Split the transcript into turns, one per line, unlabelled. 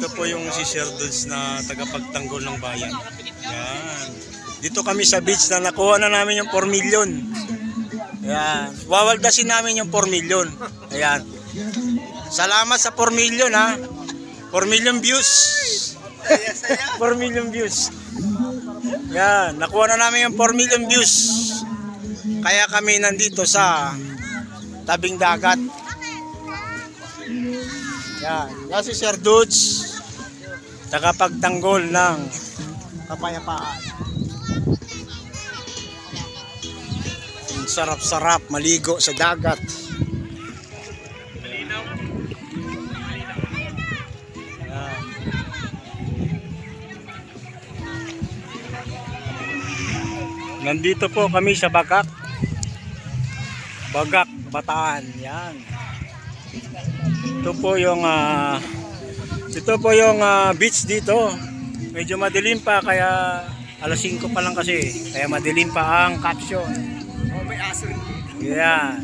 Ito po yung si Sir Dudes na tagapagtanggol ng bayan. Yan. Dito kami sa beach na nakuha na namin yung 4 million. Ayan. Wawaldasin namin yung 4 million. Ayan. Salamat sa 4 million ha. 4 million views. 4 million views. Ayan. Nakuha na namin yung 4 million views. Kaya kami nandito sa tabing dagat. Yan. Yan si Sir Dudes. Tagapagtanggol ng kapayapaan. Sarap-sarap maligo sa dagat. Yan. Nandito po kami sa Bagak, Bataan. Yan. Ito po yung beach dito. Medyo madilim pa kaya alas 5 pa lang kasi. Kaya madilim pa ang caption. Oh, may aso. Yeah.